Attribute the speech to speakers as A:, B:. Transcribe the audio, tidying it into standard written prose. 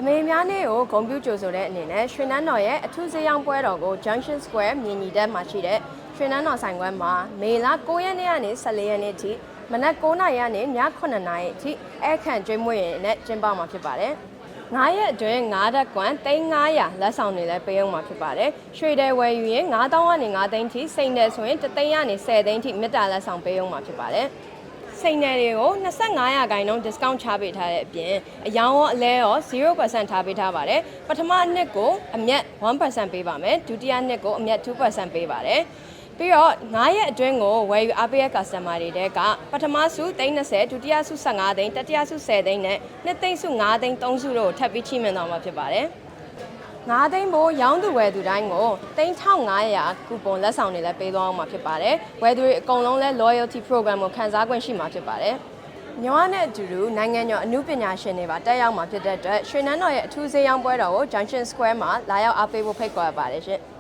A: အမေများနေ့ကိုဂုဏ်ပြုကြိုဆိုတဲ့အနေနဲ့ရွှေနန်းတော်ရဲ့အထူးဈေးရောင်းပွဲတော်ကို Junction Square မြင်းညီတက်မှာရှိတဲ့ရွှေနန်းတော်ဆိုင်ခွဲမှာမေလ9ရက်နေ့ကနေ14ရက်နေ့ထိမနက်9:00နာရီကနေည9:00နာရီအထိအခန့်ကျွေးမွေးရင်နဲ့ကျင်းပမှာဖြစ်ပါတယ်။9ရက်အတွင်း9ဓာတ်ကွမ်း3,500လက်ဆောင်တွေလည်းပေးအောင်မှာဖြစ်ပါတယ်။ရွှေတယ်ဝယ်ယူရင်9,000ကနေ9သိန်းထိစိန်တယ်ဆိုရင်3သိန်းကနေ10သိန်းထိမြစ်တာလက်ဆောင်ပေးအောင်မှာဖြစ်ပါတယ်။စိန်နယ်တွေကို25%discount ချပေးထားတဲ့အပြင်အယောင်ရောအလဲရော0% ထားပေးထားပါတယ်ပထမနှစ်ကိုအမြတ်1% ပေးပါမယ်ဒုတိယနှစ်ကိုအမြတ်2% ပေးပါတယ်ပြီးတော့9ရက်အတွင်းကိုဝယ်ယူအားပေးတဲ့ customer တွေတဲကပထမစု30ဒုတိယစု15သိန်းတတိယစု10သိန်းနဲ့နှစ်သိန်းစု9သိန်း3စုတို့ထပ်ပြီးချိမြင်တော့မှာဖြစ်ပါတယ်9သိန်းပိုရောင်းသူဝယ်သူတိုင်းကို3,500ကူပွန်လက်ဆောင်တွေလည်းပေးသွားအောင်မှာဖြစ်ပါတယ်။ဝယ်သူတွေအကုန်လုံးလည်း loyalty program ကိုခံစား권ရှိမှာဖြစ်ပါတယ်။မြန်မာနဲ့အတူတူနိုင်ငံကျော်အမှုပညာရှင်တွေပါတက်ရောက်မှာဖြစ်တဲ့အတွက်ရွှေနန်းတော်ရဲ့အထူးဈေးရောင်းပွဲတော်ကို Junction Square မှာလာရောက်အားပေးဖို့ဖိတ်ခေါ်ရပါတယ်ရှင်။